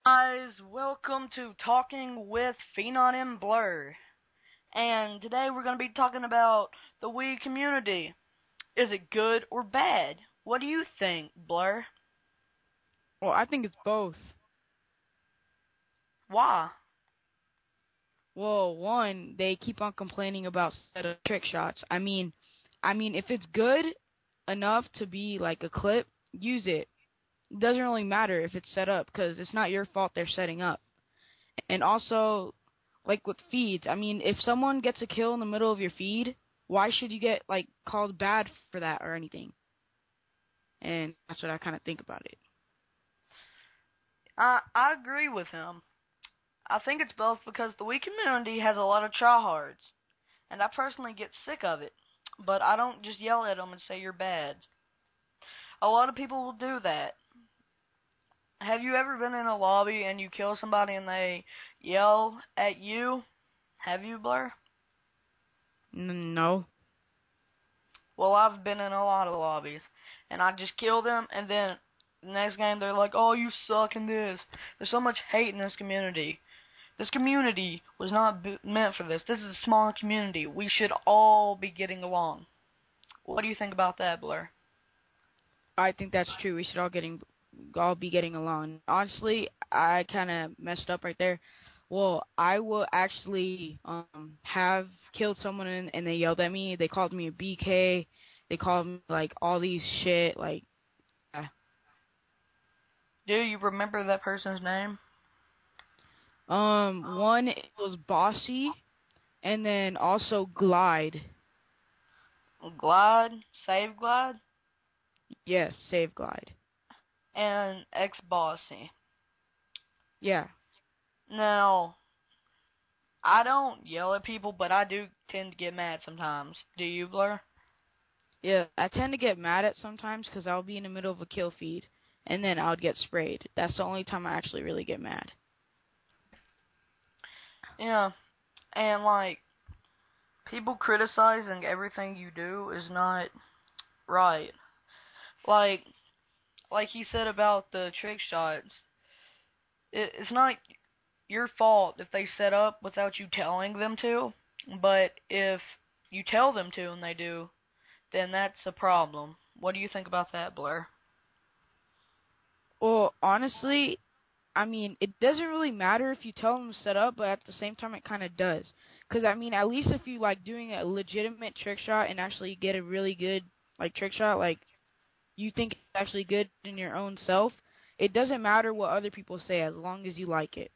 Guys, welcome to Talking with Fenon and BLuR. And today we're going to be talking about the Wii community. Is it good or bad? What do you think, BLuR? Well, I think it's both. Why? Well, one, they keep on complaining about set of trick shots. I mean, if it's good enough to be like a clip, use it. It doesn't really matter if it's set up because it's not your fault they're setting up. And also, like with feeds, if someone gets a kill in the middle of your feed, why should you get like called bad for that or anything? And that's what I kind of think about it. I agree with him. I think it's both because the Wii community has a lot of tryhards, and I personally get sick of it. But I don't just yell at them and say you're bad. A lot of people will do that. Have you ever been in a lobby and you kill somebody and they yell at you? Have you, BLuR? No. Well, I've been in a lot of lobbies, and I just kill them, and then the next game they're like, oh, you suck in this. There's so much hate in this community. This community was not meant for this. This is a small community. We should all be getting along. What do you think about that, BLuR? I think that's true. We should all be getting along. Honestly, I kind of messed up right there. Well, I will actually have killed someone and they yelled at me. They called me a BK. They called me like all these shit. Like, Do you remember that person's name? one it was Bossy, and then also Glide. Glide? Save Glide? Yes, Save Glide. And X-Bossy. Yeah. Now, I don't yell at people, but I do tend to get mad sometimes. Do you, BLuR? Yeah, I tend to get mad at sometimes because I'll be in the middle of a kill feed, and then I would get sprayed. That's the only time I actually really get mad. Yeah, and like, people criticizing everything you do is not right. Like he said about the trick shots, it's not your fault if they set up without you telling them to, but if you tell them to and they do, then that's a problem. What do you think about that, BLuR? Well, honestly, it doesn't really matter if you tell them to set up, but at the same time, it kind of does. Because, at least if you like doing a legitimate trick shot and actually get a really good, like, trick shot, like, you think it's actually good in your own self, it doesn't matter what other people say as long as you like it.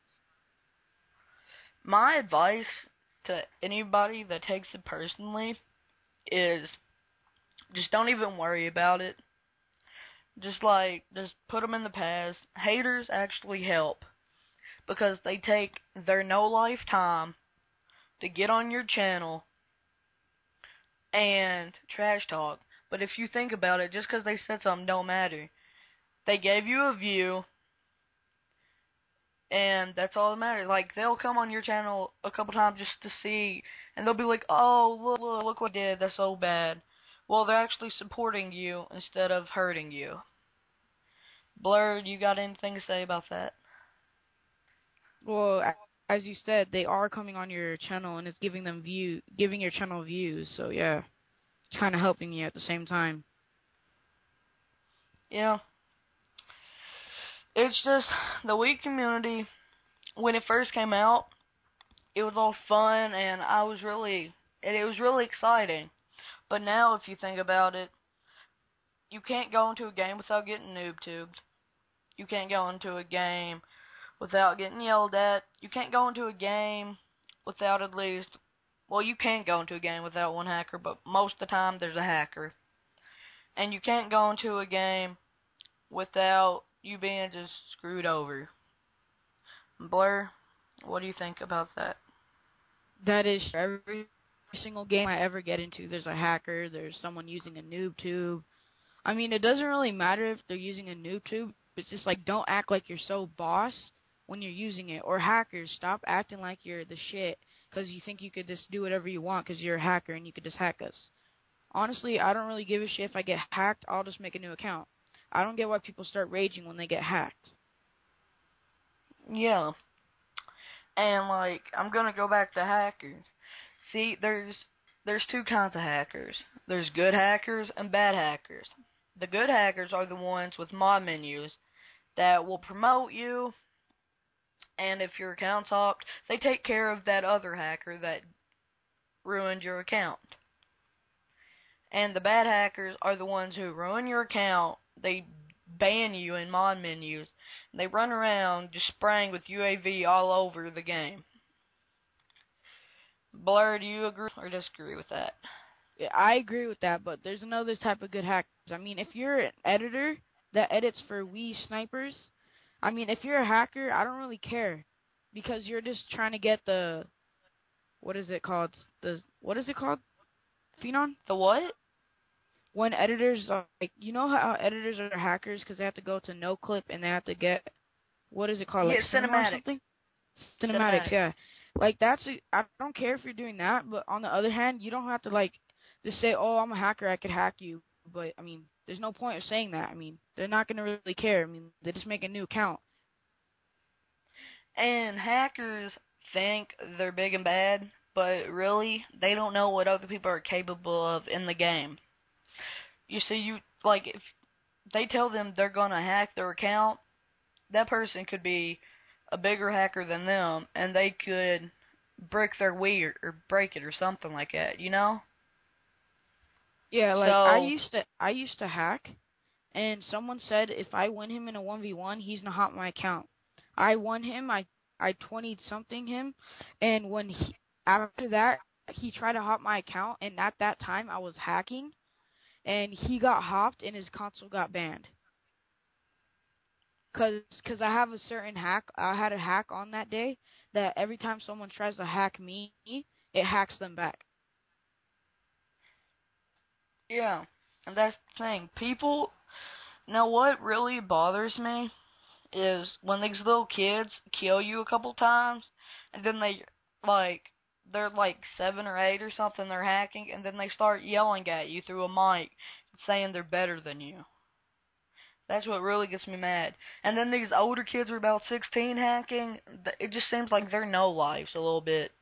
My advice to anybody that takes it personally is just don't even worry about it. Just put them in the past. Haters actually help because they take their no lifetime to get on your channel and trash talk. But if you think about it, just because they said something don't matter. They gave you a view, and that's all that matters. Like, they'll come on your channel a couple times just to see, and they'll be like, oh, look what I did, that's so bad. Well, they're actually supporting you instead of hurting you. BLuR, you got anything to say about that? Well, as you said, they are coming on your channel and it's giving your channel views. So yeah, it's kind of helping you at the same time. Yeah. It's just the Wii community. When it first came out, it was all fun and it was really exciting. But now, if you think about it, you can't go into a game without getting noob tubed. You can't go into a game without getting yelled at. You can't go into a game without at least... Well, you can go into a game without one hacker, but most of the time there's a hacker. And you can't go into a game without you being just screwed over. BLuR, what do you think about that? That is every single game I ever get into, there's a hacker, there's someone using a noob tube. It doesn't really matter if they're using a noob tube. It's just like, don't act like you're so boss when you're using it. Or hackers, stop acting like you're the shit because you think you could just do whatever you want because you're a hacker and you could just hack us. Honestly, I don't really give a shit if I get hacked. I'll just make a new account. I don't get why people start raging when they get hacked. Yeah. And like I'm gonna go back to hackers. See, there's two kinds of hackers. There's good hackers and bad hackers. The good hackers are the ones with mod menus that will promote you, and if your account's hopped, they take care of that other hacker that ruined your account. And the bad hackers are the ones who ruin your account. They ban you in mod menus. They run around just spraying with UAV all over the game. BLuR, do you agree or disagree with that? Yeah, I agree with that, but there's another type of good hackers. I mean, if you're an editor that edits for Wii snipers, I mean, if you're a hacker, I don't really care because you're just trying to get the what is it called? What is it called? Fenon? The what? When editors are like, you know how editors are hackers because they have to go to no clip and they have to get what is it called, Yeah, like cinema or cinematics. something? Cinematics, Cinematics. yeah. Like I don't care if you're doing that, but on the other hand, you don't have to like just say, "Oh, I'm a hacker, I could hack you." But I mean, there's no point of saying that. I mean, they're not gonna really care. I mean, they just make a new account. And hackers think they're big and bad, but really, they don't know what other people are capable of in the game. You see, if they tell them they're gonna hack their account, that person could be a bigger hacker than them, and they could brick their Wii or break it or something like that, you know? Yeah, like So, I used to hack, and someone said if I win him in a 1v1, he's gonna hop my account. I won him. I 20'd something him, and after that he tried to hop my account, and at that time I was hacking, and he got hopped and his console got banned. Cause I have a certain hack. I had a hack on that day that every time someone tries to hack me, it hacks them back. yeah. And that's the thing. People, now what really bothers me is when these little kids kill you a couple times, and then like, they're like 7 or 8 or something, they're hacking, and then they start yelling at you through a mic, saying they're better than you. That's what really gets me mad. And then these older kids are about 16 hacking. It just seems like they're no lives a little bit.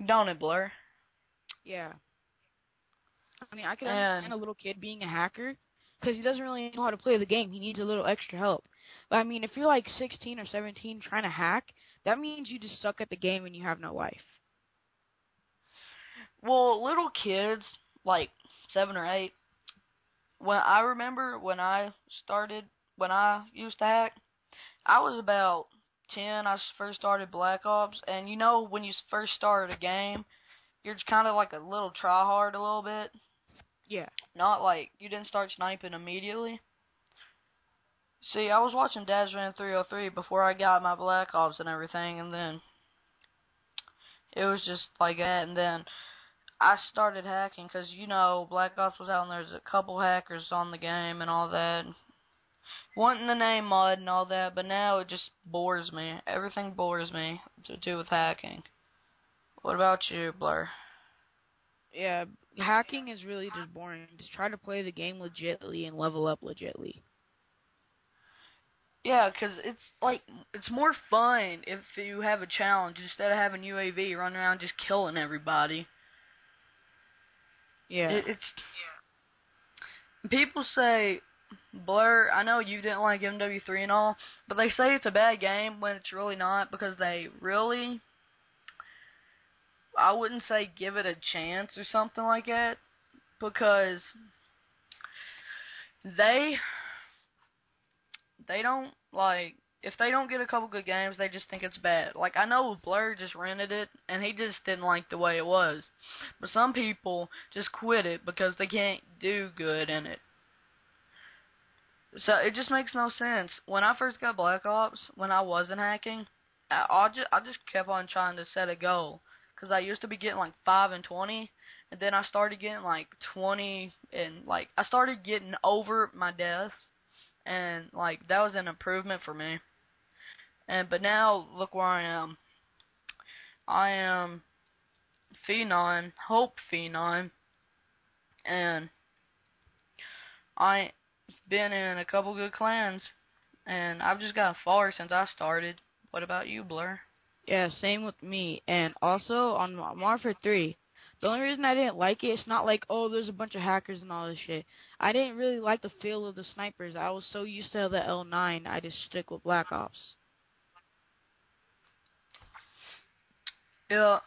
Don't it, BLuR? Yeah. I mean, I could And understand a little kid being a hacker because he doesn't really know how to play the game. He needs a little extra help. But I mean, if you're like 16 or 17 trying to hack, that means you just suck at the game and you have no life. well, little kids like 7 or 8. When I remember when I used to hack, I was about 10. I first started Black Ops, and you know when you first start a game, you're just kind of like a little tryhard a little bit. Yeah. Not like you didn't start sniping immediately. See, I was watching Dazran 303 before I got my Black Ops and everything, and then it was just like that, and then I started hacking because, you know, Black Ops was out and there's a couple hackers on the game and all that. Wanting the name mod and all that, but now it just bores me. Everything bores me to do with hacking. What about you, BLuR? Yeah, hacking is really just boring. Just try to play the game legitly and level up legitly. Yeah, 'cause it's more fun if you have a challenge instead of having UAV running around just killing everybody. Yeah. It's people say BLuR. I know you didn't like MW3 and all, but they say it's a bad game when it's really not because they really, I wouldn't say give it a chance or something like that because they they don't like if they don't get a couple good games, they just think it's bad. Like I know BLuR just rented it and he just didn't like the way it was. But some people just quit it because they can't do good in it. So it just makes no sense. When I first got Black Ops, when I wasn't hacking, I just kept on trying to set a goal because I used to be getting like 5 and 20, and then I started getting like 20 and like I started getting over my deaths, and like that was an improvement for me. And but now look where I am. I am Fenon, Hope Fenon, and I've been in a couple good clans. and I've just gotten far since I started. What about you, BLuR? Yeah, same with me. And also on Modern Warfare 3, the only reason I didn't like it, it's not like, oh, there's a bunch of hackers and all this shit. I didn't really like the feel of the snipers. I was so used to the L9, I just stick with Black Ops. Yeah,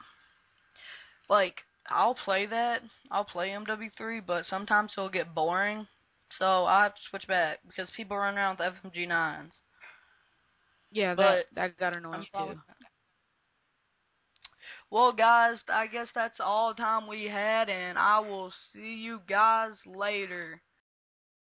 like I'll play that. I'll play MW3, but sometimes it'll get boring. So I have to switch back because people run around with FMG9s. Yeah, that But that got I'm annoying fine with too. that. Well, guys, I guess that's all the time we had, and I will see you guys later.